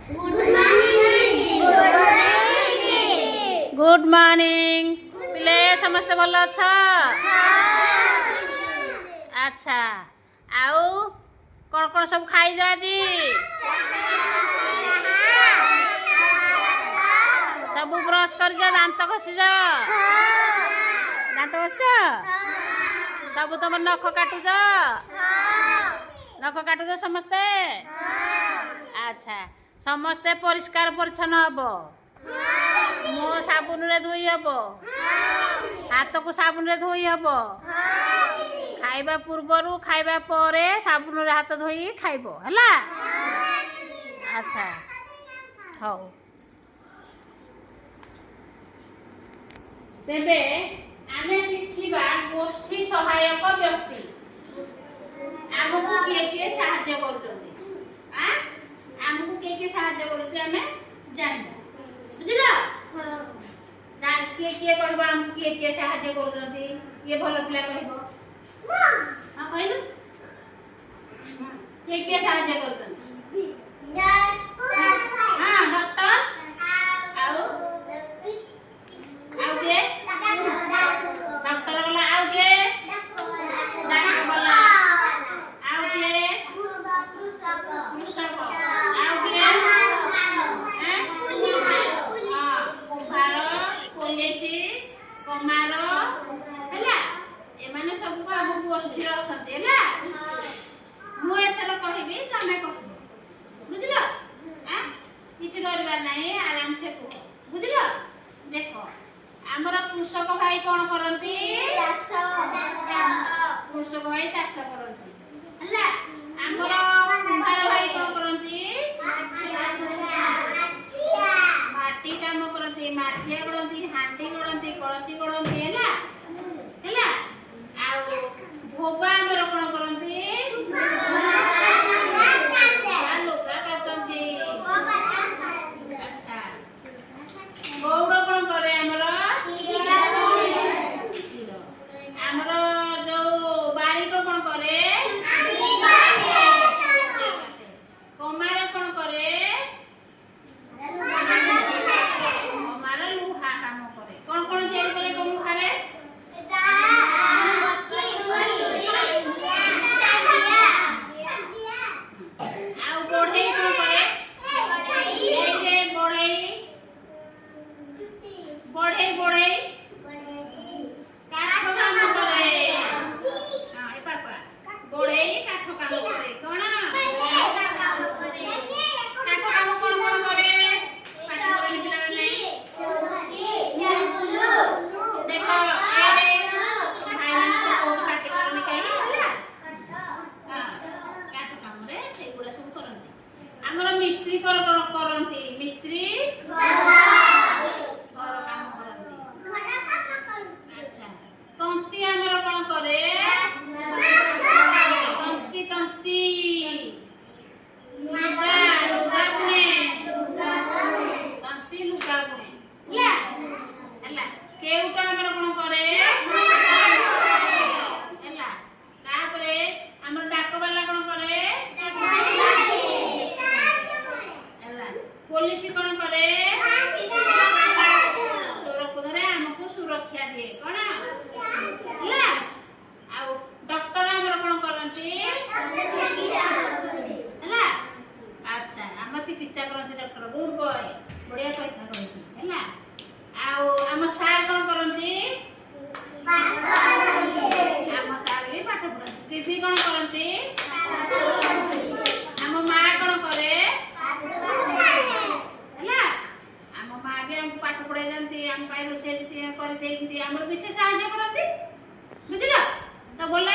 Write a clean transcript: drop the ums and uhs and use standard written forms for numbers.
good morning पिले समस्त भल अछ अच्छा आउ कौन कौन सब खाई आज सब ब्रश कर दांत घसी दांत घस सब तुम नख काटुज समस्ते अच्छा समस्ते परिष्कार परिच्छन्न हम मो साबुन रे धोई हम हाथ को साबुन रे धोई हम खाइबा पूर्वर खाइबा परे साबुन रे हाथ धोई खाइब है अच्छा हौ तेबे आमे शिखिबा गोष्ठी सहायक व्यक्ति आमको किए साहाय्य करूछन्ती आमको किए साहाय्य करूछे आमे जानबो बुझिला जान किए कहबो आमको किए साहाय्य करूछन्ती ये भलो पिला कहबो हां कहलु किए साहाय्य करूछन्ती हां डॉक्टर आओ के डॉक्टर वाला आओ के डॉक्टर वाला आओ के कृषक आओ के हां कुम्हार पुलिस कमार हैला ए माने सब को हम गोष्ठी रखते हैला मु एथर कहबी तमे कहबो बुझलो हां किछ डरबा नाही आराम से कह बुझलो देखो आमर कृषक भाई कौन करती कृषक भाई चाष करती है आमर कुम्हार भाई कौन करती माटी काम करती माठिया गढ़ती हांडी गढ़ती कलसी गढ़ती है भोबा आमर कौन करती लुगा काटती अच्छा गौड़ कौन करे आमर आमर जो बारिक कौन करे कमार कौन करे कमार लुहा काम करे कौन कौन तैयारी करे लुहारे आउ बढ़ई कौन करे बढ़ई बढ़ई काठ काम करे हां ए पापा बढ़ई काठ काम करे कोन काठ काम कोन कोन करे पाठ करे निकला नहीं देखो ए भाई को काट करे निकाली होला हां काठ काम रे सेगुडा सब करंती हमर मिस्त्री करंती मिस्त्री तंती आमर कौन करे तंती तंती लुगा लुगा बुने तंती लुगा बुने ହେଲା केउटा आमर कौन करे ହେଲା तापरे आमर डाक वाला कौन करे ହେଲା पुलिस कौन करे सुरक्षा दिए कौन डॉक्टर आमर कौन करती अच्छा आम चिकित्सा करती डॉक्टर गुड बॉय बढ़िया पैसा करती है आम सार कौन करती आम सार भी पाठ पढ़ती दीदी कौन करती आम माँ कौन करे आम माँ भी हमको पाठ पढ़ाई जाती आम रोषे कर विशेष साहाय्य करती बुझल तो बोल